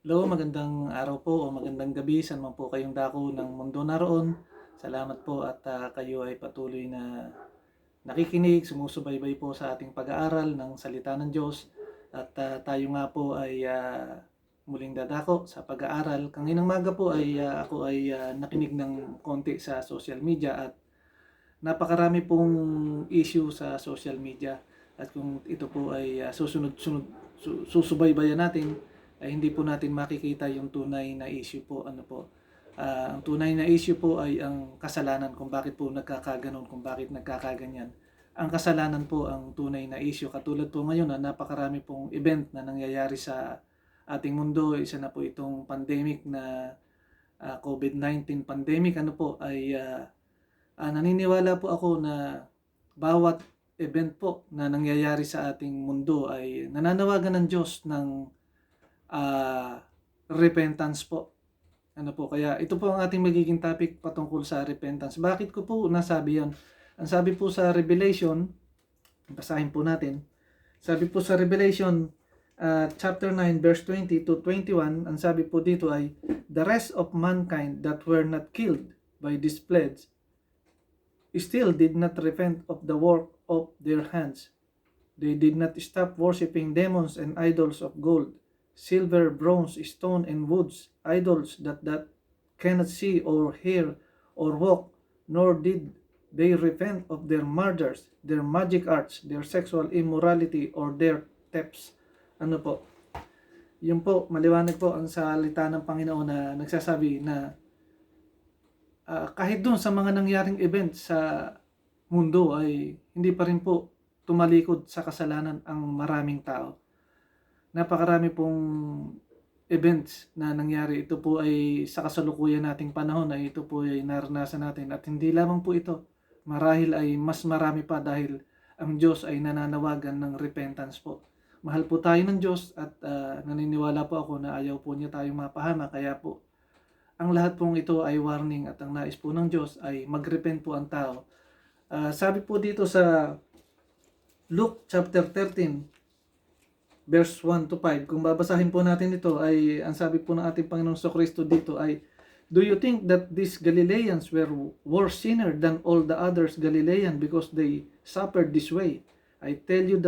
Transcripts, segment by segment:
Hello, magandang araw po o magandang gabi saan man po kayong dako ng mundo naroon. Salamat po at kayo ay patuloy na nakikinig, sumusubaybay po sa ating pag-aaral ng salita ng Diyos. At tayo nga po ay muling dadako sa pag-aaral. Kanginang maga po ay ako ay nakinig ng konti sa social media at napakarami pong issue sa social media. At kung ito po ay susubaybayan natin, ay hindi po natin makikita yung tunay na issue po. Ang tunay na issue po ay ang kasalanan, kung bakit po nagkakaganon, kung bakit nagkakaganyan. Ang kasalanan po ang tunay na issue. Katulad po ngayon na napakarami pong event na nangyayari sa ating mundo. Isa na po itong pandemic na COVID-19 pandemic. Naniniwala po ako na bawat event po na nangyayari sa ating mundo ay nananawagan ng Diyos ng repentance po. Kaya ito po ang ating magiging topic patungkol sa repentance. Bakit ko po nasabi yan? Ang sabi po sa Revelation, basahin po natin. Sabi po sa Revelation chapter 9 verse 20 to 21, ang sabi po dito ay, the rest of mankind that were not killed by this plague still did not repent of the work of their hands. They did not stop worshiping demons and idols of gold, silver, bronze, stone, and woods, idols that cannot see or hear or walk, nor did they repent of their murders, their magic arts, their sexual immorality, or their thefts. Yun po, maliwanag po ang salita ng Panginoon na nagsasabi na kahit doon sa mga nangyaring event sa mundo ay hindi pa rin po tumalikod sa kasalanan ang maraming tao. Napakarami pong events na nangyari. Ito po ay sa kasalukuyan nating panahon ay ito po ay naranasan natin. At hindi lamang po ito. Marahil ay mas marami pa dahil ang Diyos ay nananawagan ng repentance po. Mahal po tayo ng Diyos at naniniwala po ako na ayaw po niya tayong mapahama. Kaya po, ang lahat pong ito ay warning at ang nais po ng Diyos ay mag-repent po ang tao. Sabi po dito sa Luke chapter 13 verse 1 to 5, kung babasahin po natin ito ay ang sabi po ng ating Panginoong Kristo dito ay, do you think that these Galileans were worse sinner than all the others Galilean because they suffered this way? I tell you,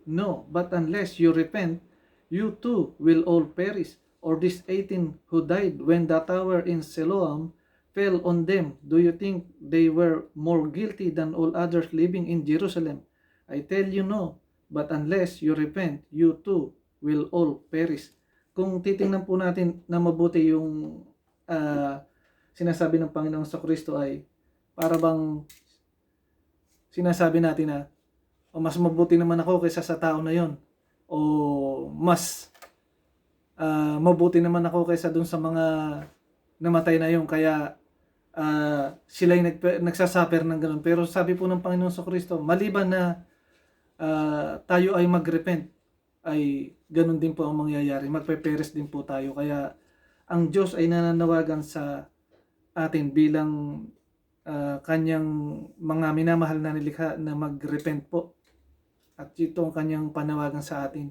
no, but unless you repent, you too will all perish. Or these 18 who died when the tower in Siloam fell on them, do you think they were more guilty than all others living in Jerusalem? I tell you no, but unless you repent, you too will all perish. Kung titingnan po natin na mabuti yung sinasabi ng Panginoong Kristo ay para bang sinasabi natin na mas mabuti naman ako kaysa sa tao na yon, o mas mabuti naman ako kaysa dun sa mga namatay na yun, kaya sila'y nagsasuffer ng ganun. Pero sabi po ng Panginoon Kristo, maliban na tayo ay mag-repent, ay ganun din po ang mangyayari. Magpe-peres din po tayo. Kaya ang Diyos ay nananawagan sa atin bilang kanyang mga minamahal na nilikha na mag-repent po. At ito ang kanyang panawagan sa atin.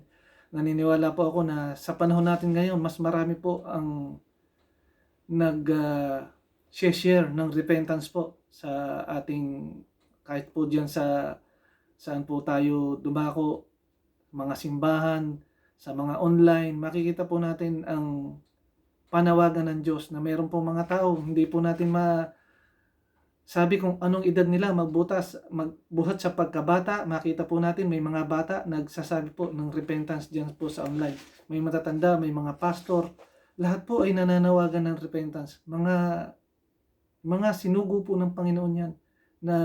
Naniniwala po ako na sa panahon natin ngayon, mas marami po ang nag-share ng repentance po sa ating, kahit po dyan sa saan po tayo dumako, mga simbahan, sa mga online, makikita po natin ang panawagan ng Diyos na mayroon po mga tao, hindi po natin sabi kung anong edad nila magbuhat sa pagkabata. Makita po natin may mga bata nagsasabi po ng repentance diyan po sa online. May matatanda, may mga pastor, lahat po ay nananawagan ng repentance. Mga sinugo po ng Panginoon yan, na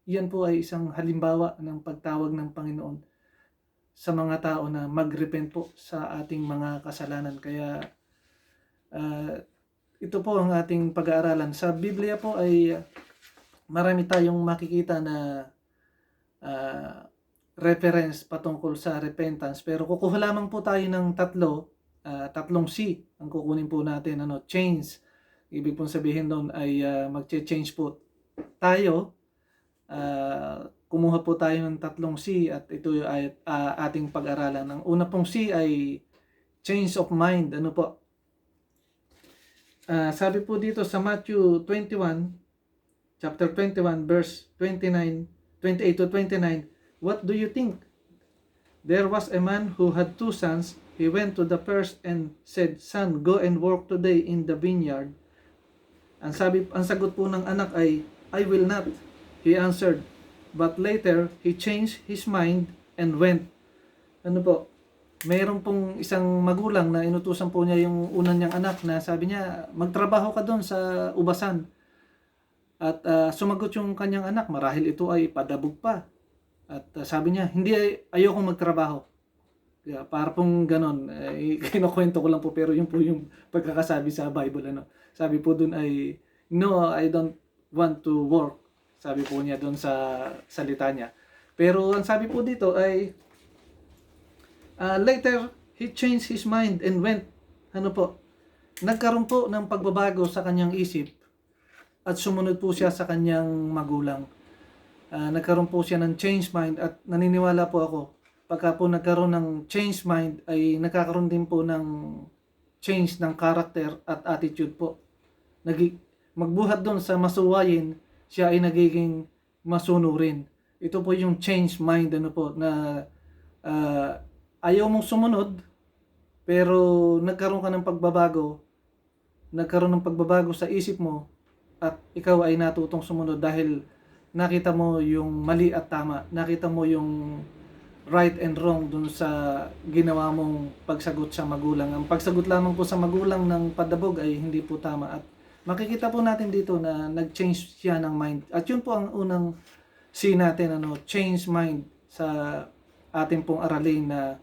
yan po ay isang halimbawa ng pagtawag ng Panginoon sa mga tao na mag-repent po sa ating mga kasalanan. Kaya ito po ang ating pag-aaralan. Sa Biblia po ay marami tayong makikita na reference patungkol sa repentance. Pero kukuha lamang po tayo ng tatlong C ang kukunin po natin. Change. Ibig pong sabihin doon ay mag-change po tayo. Kumuha po tayo ng tatlong C at ito ay ating pag-aralan. Ang una pong C ay change of mind. Ano po? Sabi po dito sa Matthew 21, chapter 21, verse 29, 28 to 29, what do you think? There was a man who had 2 sons. He went to the first and said, "Son, go and work today in the vineyard." Ang sagot po ng anak ay, "I will not," he answered. But later, he changed his mind and went. Ano po? Mayroon pong isang magulang na inutusan po niya yung una niyang anak na sabi niya, magtrabaho ka doon sa ubasan. At sumagot yung kanyang anak, marahil ito ay padabog pa. At sabi niya, hindi, ayokong magtrabaho. Kaya para pong ganon, kinukwento ko lang po, pero yun po yung pagkakasabi sa Bible. Ano? Sabi po doon ay, no, I don't want to work. Sabi po niya doon sa salita niya. Pero ang sabi po dito ay, later, he changed his mind and went. Ano po? Nagkaroon po ng pagbabago sa kanyang isip at sumunod po siya sa kanyang magulang. Nagkaroon po siya ng change mind at naniniwala po ako, pagka po nagkaroon ng change mind ay nagkakaroon din po ng change ng character at attitude po. Magbuhat doon sa masuwayin, siya ay nagiging masunurin. Ito po yung change mind, ano po, na ayaw mong sumunod, pero nagkaroon ka ng pagbabago sa isip mo, at ikaw ay natutong sumunod dahil nakita mo yung mali at tama, nakita mo yung right and wrong dun sa ginawa mong pagsagot sa magulang. Ang pagsagot lamang po sa magulang ng padabog ay hindi po tama, at makikita po natin dito na nag-change siya ng mind. At yun po ang unang C natin, ano, change mind sa ating pong aralin na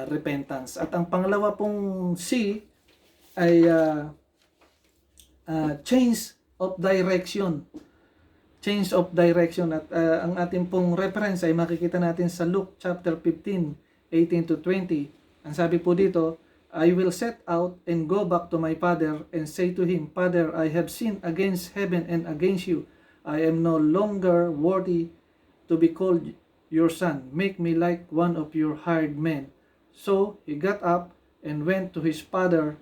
repentance. At ang pangalawa pong C ay change of direction. Change of direction. At ang ating pong reference ay makikita natin sa Luke chapter 15, 18 to 20. Ang sabi po dito, I will set out and go back to my father and say to him, Father, I have sinned against heaven and against you. I am no longer worthy to be called your son. Make me like one of your hired men. So he got up and went to his father.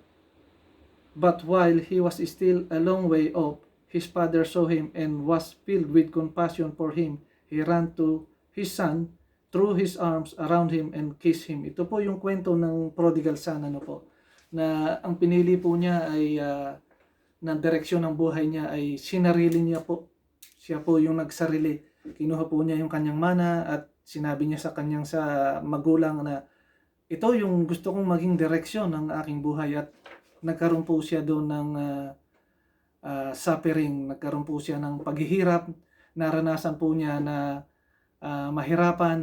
But while he was still a long way off, his father saw him and was filled with compassion for him. He ran to his son, threw his arms around him and kissed him. Ito po yung kwento ng prodigal son, ano po, na ang pinili po niya ay na direksyon ng buhay niya ay sinarili niya po. Siya po yung nagsarili. Kinuha po niya yung kanyang mana at sinabi niya sa magulang na ito yung gusto kong maging direksyon ng aking buhay, at nagkaroon po siya doon ng suffering, nagkaroon po siya ng paghihirap, naranasan po niya na nahirapan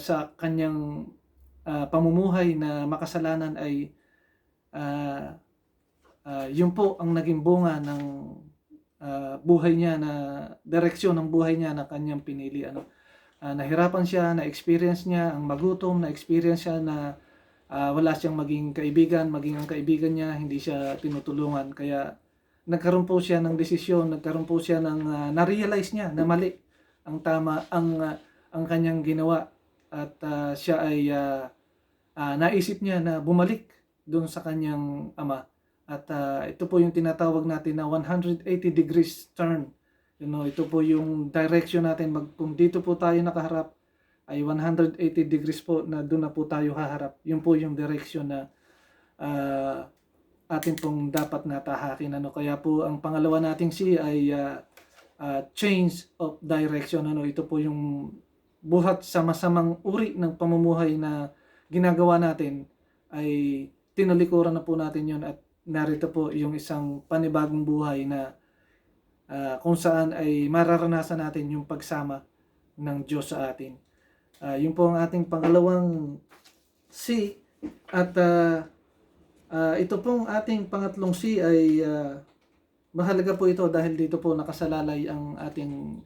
sa kanyang pamumuhay na makasalanan ay yun po ang naging bunga ng buhay niya, na direksyon ng buhay niya na kanyang pinili. Nahirapan siya, na-experience niya ang magutom, na-experience siya na wala siyang maging ang kaibigan niya hindi siya tinutulungan. Kaya nagkaroon po siya ng desisyon, nagkaroon po siya ng na-realize niya na mali ang tama ang kanyang ginawa, at siya ay naisip niya na bumalik doon sa kanyang ama. At ito po yung tinatawag natin na 180 degrees turn. Ito po yung direction natin. Kung dito po tayo nakaharap, ay 180 degrees po na doon na po tayo haharap. Yun po yung direction na atin pong dapat natahakin. Kaya po ang pangalawa nating C ay change of direction. Ito po yung buhat sa masamang uri ng pamumuhay na ginagawa natin, ay tinalikuran na po natin yun, at narito po yung isang panibagong buhay na kung saan ay mararanasan natin yung pagsama ng Diyos sa atin. Yun po ang ating pangalawang C. At ito pong ating pangatlong C ay mahalaga po ito dahil dito po nakasalalay ang ating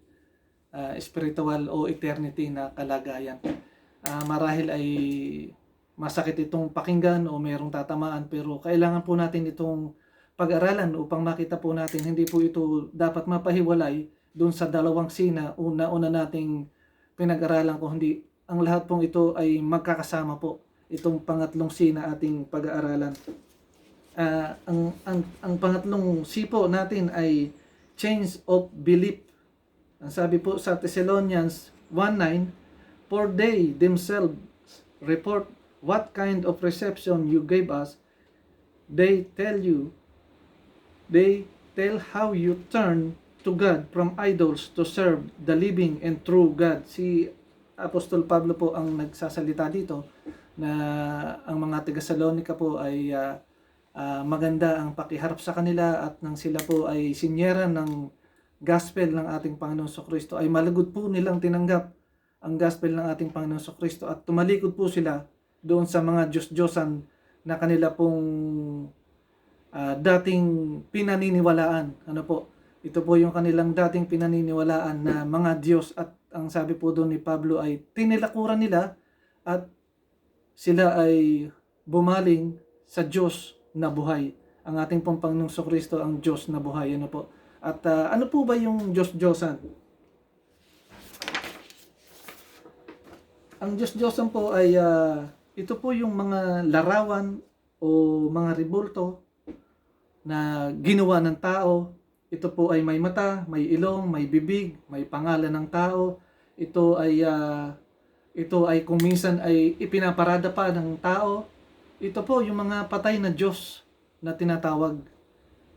spiritual o eternity na kalagayan. Marahil ay masakit itong pakinggan o mayroong tatamaan, pero kailangan po natin itong pag-aralan upang makita po natin hindi po ito dapat mapahiwalay doon sa dalawang C na una nating pinag-aralan ko. Hindi, ang lahat pong ito ay magkakasama po. itong pangatlong C na ating pag-aaralan. Ang pangatlong C po natin ay change of belief. Ang sabi po sa Thessalonians 1:9, for they themselves report what kind of reception you gave us. They tell how you turn to God from idols to serve the living and true God. Si Apostol Pablo po ang nagsasalita dito na ang mga taga-Salonica po ay maganda ang pakiharap sa kanila, at nang sila po ay sinyera ng gospel ng ating Panginoong Kristo ay malagod po nilang tinanggap ang gospel ng ating Panginoong Kristo at tumalikod po sila doon sa mga Diyos-Diyosan na kanila pong dating pinaniniwalaan. Ano po? Ito po yung kanilang dating pinaniniwalaan na mga Diyos, at ang sabi po doon ni Pablo ay tinilakuran nila at sila ay bumaling sa Diyos na buhay. Ang ating pong Panginoong Kristo ang Diyos na buhay. Ano po? At ano po ba yung Diyos-Diyosan? Ang Diyos-Diyosan po ay ito po yung mga larawan o mga ribulto na ginawa ng tao. Ito po ay may mata, may ilong, may bibig, may pangalan ng tao. Ito ay kung minsan ay ipinaparada pa ng tao. Ito po yung mga patay na Diyos na tinatawag.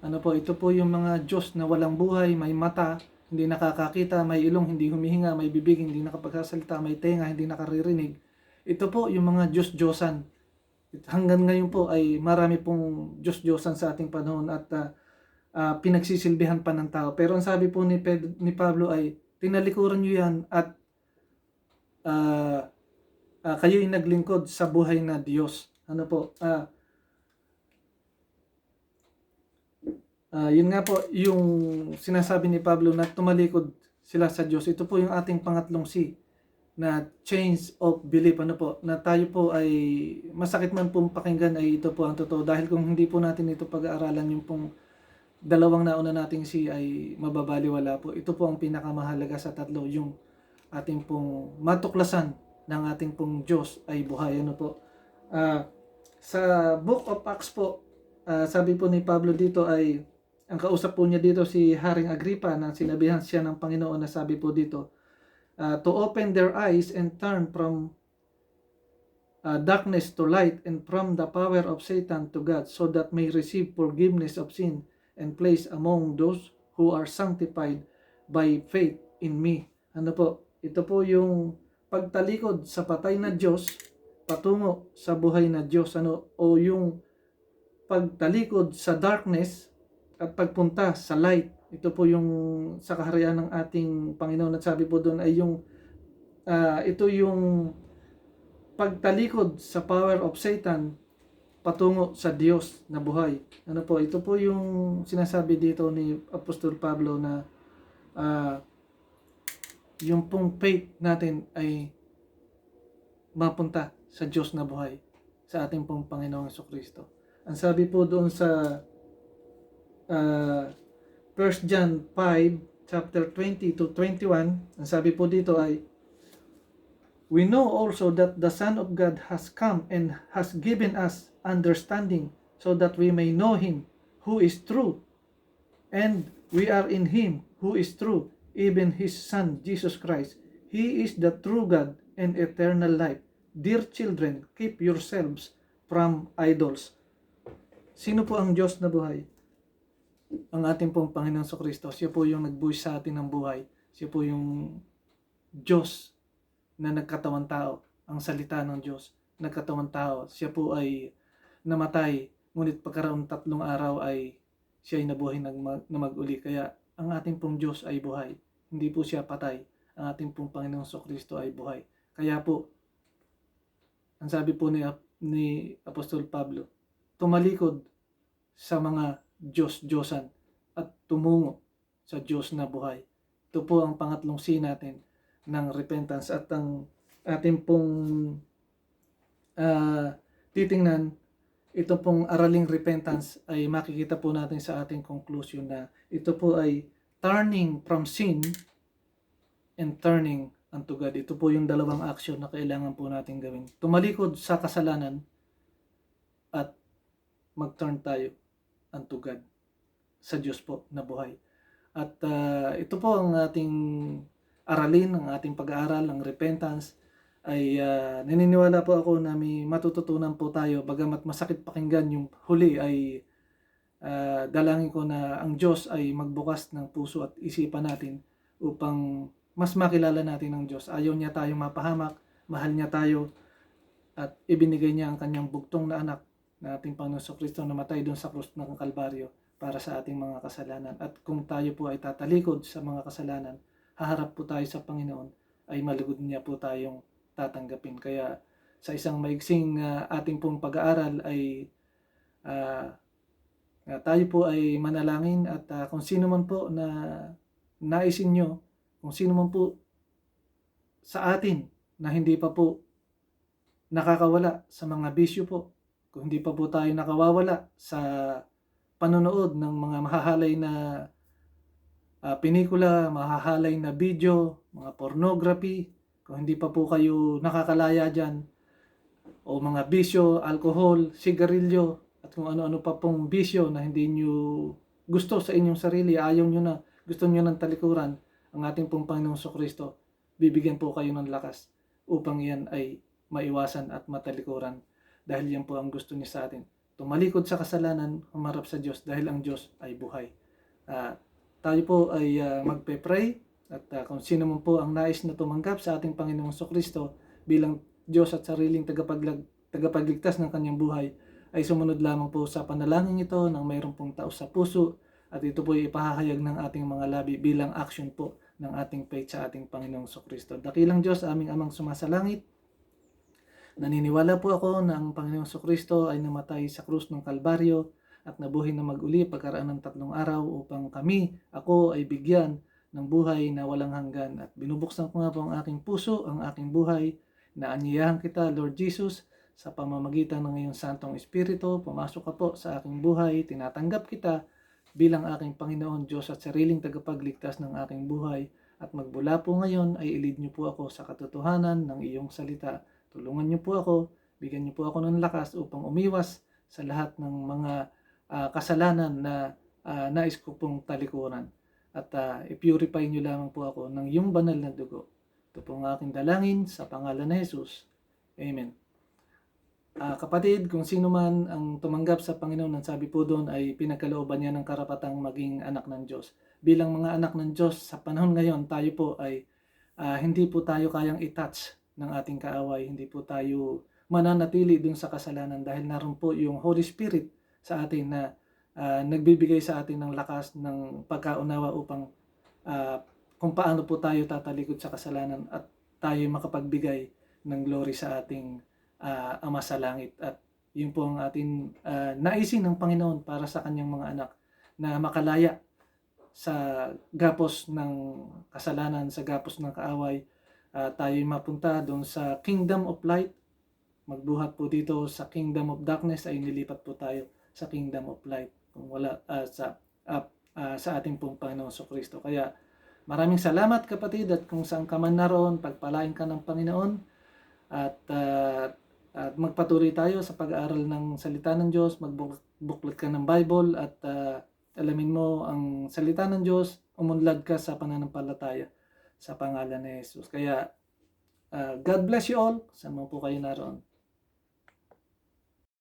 Ano po, ito po yung mga Diyos na walang buhay, may mata, hindi nakakakita, may ilong, hindi humihinga, may bibig, hindi nakapagsasalita, may tenga, hindi nakaririnig. Ito po yung mga Diyos-Diyosan. Hanggang ngayon po ay marami pong Diyos-Diyosan sa ating panahon at pinagsisilbihan pa ng tao. Pero ang sabi po ni Pablo ay tinalikuran nyo yan at kayo'y naglingkod sa buhay na Diyos. Ano po? Yun nga po yung sinasabi ni Pablo na tumalikod sila sa Diyos. Ito po yung ating pangatlong C na change of belief. Ano po? Na tayo po ay masakit man pong pakinggan ay ito po ang totoo. Dahil kung hindi po natin ito pag-aaralan, yung pong dalawang nauna nating C ay mababaliwala po. Ito po ang pinakamahalaga sa tatlo. Yung ating pong matuklasan ng ating pong Diyos ay buhay. Ano po? Sa Book of Acts po, sabi po ni Pablo dito ay ang kausap po niya dito si Haring Agripa na sinabihan siya ng Panginoon na sabi po dito, to open their eyes and turn from darkness to light and from the power of Satan to God, so that may receive forgiveness of sin and place among those who are sanctified by faith in me. Ano po? Ito po yung pagtalikod sa patay na Diyos patungo sa buhay na Diyos. Ano? O yung pagtalikod sa darkness at pagpunta sa light. Ito po yung sa kaharian ng ating Panginoon, at sabi po doon ay yung ito yung pagtalikod sa power of Satan patungo sa Diyos na buhay. Ano po? Ito po yung sinasabi dito ni Apostol Pablo na yung pong faith natin ay mapunta sa Diyos na buhay, sa ating pong Panginoong Jesucristo. Ang sabi po doon sa 1 John 5, chapter 20 to 21, ang sabi po dito ay, we know also that the Son of God has come and has given us understanding so that we may know Him who is true. And we are in Him who is true, even His Son, Jesus Christ. He is the true God and eternal life. Dear children, keep yourselves from idols. Sino po ang Diyos na buhay? Ang ating pong Panginoon Jesucristo. Siya po yung nagbuhay sa atin ng buhay. Siya po yung Diyos na nagkatawang tao. Ang salita ng Diyos, nagkatawang tao. Siya po ay namatay, ngunit pagkaroon 3 araw ay siya ay nabuhay na mag-uli. Kaya ang ating pong Diyos ay buhay. Hindi po siya patay. Ang ating pong Panginoong Jesucristo ay buhay. Kaya po, ang sabi po ni Apostol Pablo, tumalikod sa mga Diyos-Diyosan at tumungo sa Diyos na buhay. Ito po ang pangatlong C natin ng repentance, at ang ating pong titingnan, ito pong araling repentance ay makikita po natin sa ating conclusion na ito po ay turning from sin and turning unto God. Ito po yung dalawang action na kailangan po natin gawin. Tumalikod sa kasalanan at mag-turn tayo unto God, sa Diyos po na buhay. At ito po ang ating aralin, ang ating pag-aaral, ang repentance, ay naniniwala po ako na may matututunan po tayo. Bagamat masakit pakinggan, yung huli ay dalangin ko na ang Diyos ay magbukas ng puso at isipan natin upang mas makilala natin ang Diyos. Ayaw niya tayong mapahamak, mahal niya tayo, at ibinigay niya ang kanyang bugtong na anak na ating Panginoon Kristo na matay doon sa krus ng Kalbaryo para sa ating mga kasalanan. At kung tayo po ay tatalikod sa mga kasalanan, haharap po tayo sa Panginoon, ay malugod niya po tayong tatanggapin. Kaya sa isang maigsing ating pong pag-aaral ay tayo po ay manalangin, at kung sino man po na naisin nyo, kung sino man po sa atin na hindi pa po nakakawala sa mga bisyo po, kung hindi pa po tayo nakawawala sa panonood ng mga mahahalay na pelikula, mahahalay na video, mga pornography, kung hindi pa po kayo nakakalaya dyan, o mga bisyo, alcohol, sigarilyo, at kung ano-ano pa pong bisyo na hindi nyo gusto sa inyong sarili, ayaw nyo na, gusto nyo ng talikuran, ang ating pong Panginoong Kristo, bibigyan po kayo ng lakas upang yan ay maiwasan at matalikuran, dahil yan po ang gusto niya sa atin. Tumalikod sa kasalanan, humarap sa Diyos, dahil ang Diyos ay buhay. Tayo po ay magpe-pray, at kung sino man po ang nais na tumanggap sa ating Panginoong Kristo bilang Diyos at sariling tagapagligtas ng kanyang buhay, ay sumunod lamang po sa panalangin ito ng mayroon pong taos sa puso, at ito po ay ipahahayag ng ating mga labi bilang action po ng ating faith sa ating Panginoong Kristo. Dakilang Diyos, aming amang sumasalangit, naniniwala po ako na ang Panginoong Kristo ay namatay sa krus ng Kalbaryo at nabuhay na mag-uli pagkaraan ng 3 araw upang kami, ako, ay bigyan ng buhay na walang hanggan. At binubuksan ko nga po ang aking puso, ang aking buhay, na anyayahan kita, Lord Jesus, sa pamamagitan ng iyong Santong Espiritu. Pumasok ka po sa aking buhay, tinatanggap kita bilang aking Panginoon, Diyos at sariling tagapagligtas ng aking buhay. At magmula po ngayon ay ilid niyo po ako sa katotohanan ng iyong salita. Tulungan niyo po ako, bigyan niyo po ako ng lakas upang umiwas sa lahat ng mga kasalanan na nais ko pong talikuran. At i-purify niyo lamang po ako ng iyong banal na dugo. Ito po ang aking dalangin sa pangalan ni Jesus. Amen. Kapatid, kung sino man ang tumanggap sa Panginoon, ang sabi po doon ay pinagkalooban niya ng karapatang maging anak ng Diyos. Bilang mga anak ng Diyos sa panahon ngayon, tayo po ay hindi po tayo kayang i-touch ng ating kaaway. Hindi po tayo mananatili dun sa kasalanan dahil naroon po yung Holy Spirit sa atin na nagbibigay sa atin ng lakas ng pagkaunawa upang kung paano po tayo tatalikod sa kasalanan at tayo makapagbigay ng glory sa ating Ama sa langit. At yun po ang ating naisin ng Panginoon para sa kanyang mga anak na makalaya sa gapos ng kasalanan, sa gapos ng kaaway. Tayo mapunta doon sa Kingdom of Light. Magbuhat po dito sa Kingdom of Darkness, ay nilipat po tayo sa Kingdom of Light. Kung wala sa ating pong Panginoon Kristo. Kaya maraming salamat kapatid, at kung saan ka man naroon, pagpalain ka ng Panginoon, at magpatuloy tayo sa pag-aaral ng salita ng Diyos. Magbuklat ka ng Bible at alamin mo ang salita ng Diyos. Umunlad ka sa pananampalataya sa pangalan ni Jesus. Kaya God bless you all. Saan mo po kayo naroon.